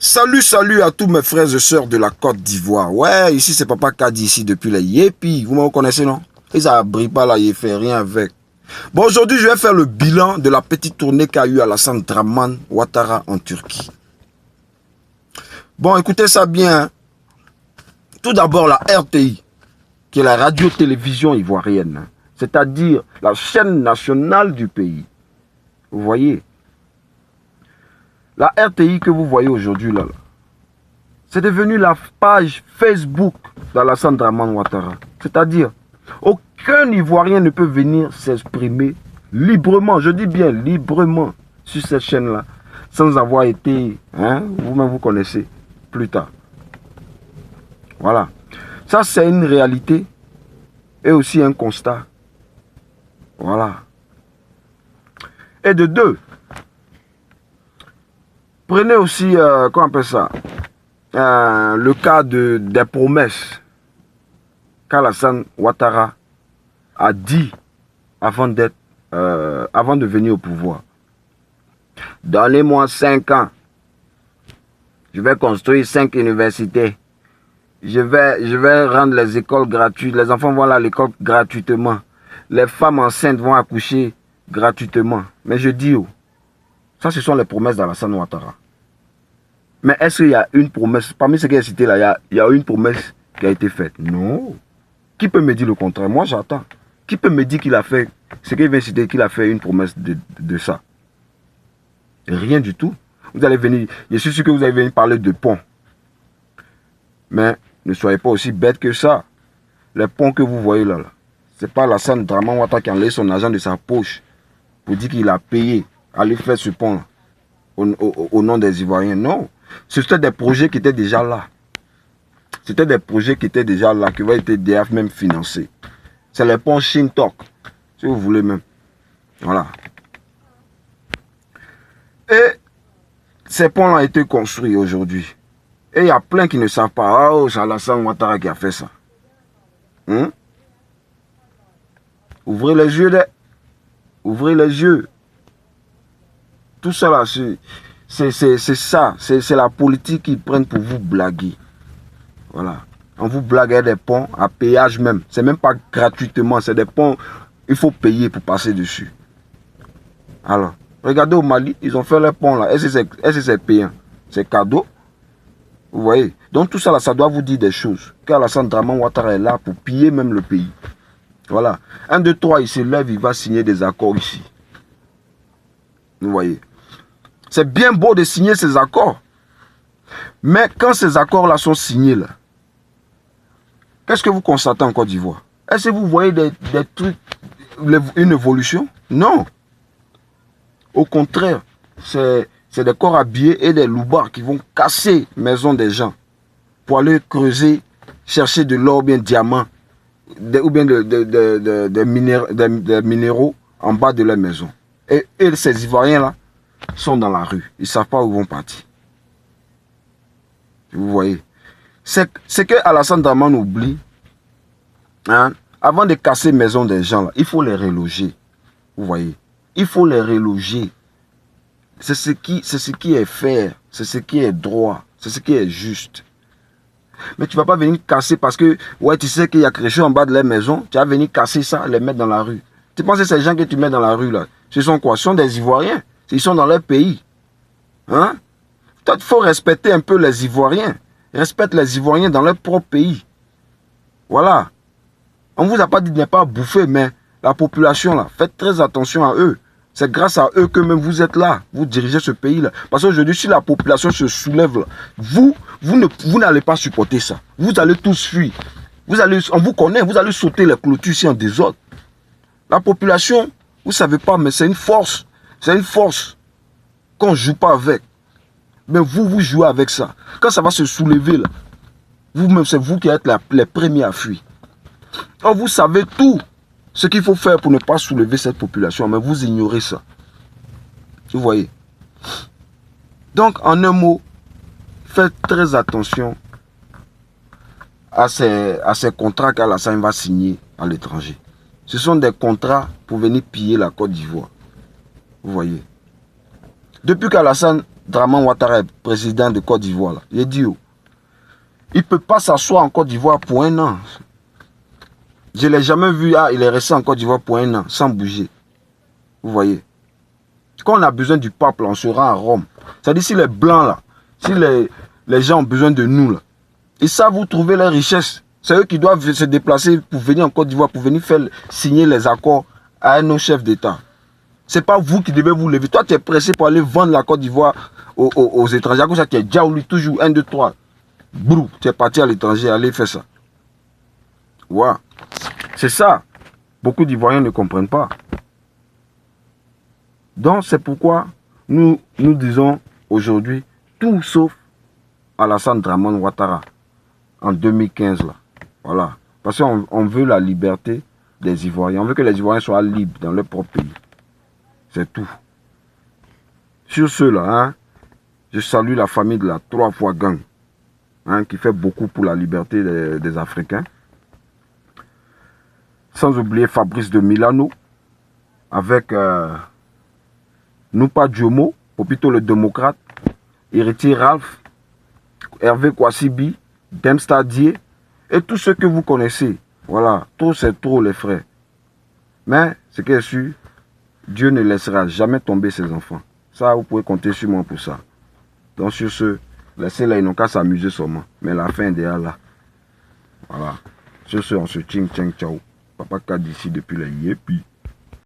Salut, salut à tous mes frères et sœurs de la Côte d'Ivoire. Ouais, ici c'est Papa Kadi, ici depuis les Yépi. Vous me reconnaissez, non? Ils n'abrient pas là, ils ne font rien avec. Bon, aujourd'hui, je vais faire le bilan de la petite tournée qu'a eu Alassane Draman Ouattara en Turquie. Bon, écoutez ça bien. Tout d'abord, la RTI, qui est la radio-télévision ivoirienne, c'est-à-dire la chaîne nationale du pays. Vous voyez? La RTI que vous voyez aujourd'hui là, c'est devenu la page Facebook d'Alassane Draman Ouattara. C'est-à-dire, aucun Ivoirien ne peut venir s'exprimer librement, je dis bien librement, sur cette chaîne-là, sans avoir été, vous-même vous connaissez, plus tard. Voilà. Ça, c'est une réalité et aussi un constat. Voilà. Et de deux, prenez aussi, comment on appelle ça, le cas des promesses qu'Alassane Ouattara a dit avant de venir au pouvoir. Donnez-moi 5 ans. Je vais construire 5 universités. Je vais rendre les écoles gratuites. Les enfants vont aller à l'école gratuitement. Les femmes enceintes vont accoucher gratuitement. Mais je dis, ça ce sont les promesses d'Alassane Ouattara. Mais est-ce qu'il y a une promesse, parmi ce qui est cité là, il y a une promesse qui a été faite? Non. Qui peut me dire le contraire? Moi j'attends. Qui peut me dire qu'il a fait, ce qu'il vient citer, qu'il a fait une promesse de ça? Rien du tout. Vous allez venir, je suis sûr que vous allez venir parler de ponts. Mais ne soyez pas aussi bêtes que ça. Les ponts que vous voyez là, c'est pas Alassane Draman Ouattara qui a enlevé son argent de sa poche pour dire qu'il a payé à aller faire ce pont là, au nom des Ivoiriens. Non. C'était des projets qui étaient déjà là. C'était des projets qui étaient déjà là, qui vont être DF même financés. C'est les ponts Shintok, si vous voulez même. Voilà. Et ces ponts ont été construits aujourd'hui. Et il y a plein qui ne savent pas. Oh, c'est Alassane Ouattara qui a fait ça. Ouvrez les yeux, ouvrez les yeux. Tout ça là, c'est ça. C'est la politique qu'ils prennent pour vous blaguer. Voilà. On vous blague des ponts à péage même. C'est même pas gratuitement. C'est des ponts, il faut payer pour passer dessus. Alors, regardez au Mali, ils ont fait les ponts là. Est-ce que c'est payant? C'est cadeau. Vous voyez? Donc tout ça là, ça doit vous dire des choses. Qu'Alassane Draman Ouattara est là pour piller même le pays. Voilà. 1, 2, 3, il se lève, il va signer des accords ici. Vous voyez? C'est bien beau de signer ces accords. Mais quand ces accords-là sont signés, là, qu'est-ce que vous constatez en Côte d'Ivoire? Est-ce que vous voyez des trucs, une évolution? Non. Au contraire, c'est des corps habillés et des loupards qui vont casser les maisons des gens pour aller creuser, chercher de l'or ou bien diamants, ou bien des minéraux en bas de leur maison. Et ces Ivoiriens-là sont dans la rue. Ils ne savent pas où ils vont partir. Vous voyez. C'est que Alassane Draman oublie. Avant de casser les maisons des gens, là, il faut les reloger. Vous voyez. Il faut les reloger. C'est ce qui est faire. C'est ce qui est droit. C'est ce qui est juste. Mais tu ne vas pas venir casser parce que ouais, tu sais qu'il y a quelque chose en bas de leur maison. Tu vas venir casser ça, les mettre dans la rue. Tu penses que ces gens que tu mets dans la rue là, ce sont quoi? Ce sont des Ivoiriens. Ils sont dans leur pays. Toi, il faut respecter un peu les Ivoiriens. Respecte les Ivoiriens dans leur propre pays. Voilà. On ne vous a pas dit de ne pas bouffer, mais la population là, faites très attention à eux. C'est grâce à eux que même vous êtes là. Vous dirigez ce pays là. Parce qu'aujourd'hui, si la population se soulève là, vous n'allez pas supporter ça. Vous allez tous fuir. On vous connaît, vous allez sauter les clôtures ici en désordre. La population, vous ne savez pas, mais c'est une force. C'est une force qu'on ne joue pas avec. Mais vous jouez avec ça. Quand ça va se soulever, là, vous-même, c'est vous qui êtes les premiers à fuir. Or, vous savez tout ce qu'il faut faire pour ne pas soulever cette population, mais vous ignorez ça. Vous voyez. Donc, en un mot, faites très attention à ces contrats qu'Alassane va signer à l'étranger. Ce sont des contrats pour venir piller la Côte d'Ivoire. Vous voyez. Depuis qu'Alassane Dramane Ouattara est président de Côte d'Ivoire, j'ai dit, oh, il ne peut pas s'asseoir en Côte d'Ivoire pour un an. Je ne l'ai jamais vu, ah, il est resté en Côte d'Ivoire pour un an, sans bouger. Vous voyez. Quand on a besoin du peuple, on se rend à Rome. C'est-à-dire si les Blancs, là, si les gens ont besoin de nous, là, ils savent où trouver les richesses. C'est eux qui doivent se déplacer pour venir en Côte d'Ivoire, pour venir faire signer les accords à nos chefs d'État. Ce n'est pas vous qui devez vous lever. Toi, tu es pressé pour aller vendre la Côte d'Ivoire aux étrangers. Comme ça, tu es déjà toujours 1, 2, 3. Brou, tu es parti à l'étranger, allez faire ça. Ouais. C'est ça. Beaucoup d'Ivoiriens ne comprennent pas. Donc, c'est pourquoi nous disons aujourd'hui tout sauf Alassane Dramane Ouattara en 2015. Là. Voilà. Parce qu'on veut la liberté des Ivoiriens. On veut que les Ivoiriens soient libres dans leur propre pays. C'est tout. Sur cela, hein, je salue la famille de la 3 fois gang, hein, qui fait beaucoup pour la liberté des Africains. Sans oublier Fabrice de Milano, avec Nupa Djomo, Popito le démocrate, Héritier Ralph, Hervé Kouassibi, Demstadier, et tous ceux que vous connaissez. Voilà, trop c'est trop les frères. Mais, ce qui est sûr, Dieu ne laissera jamais tomber ses enfants. Ça, vous pouvez compter sur moi pour ça. Donc sur ce, laissez-les, ils n'ont qu'à s'amuser seulement. Mais la fin est déjà là. Voilà. Sur ce, on se tching, tching, ciao. Papa K d'ici depuis les yépis.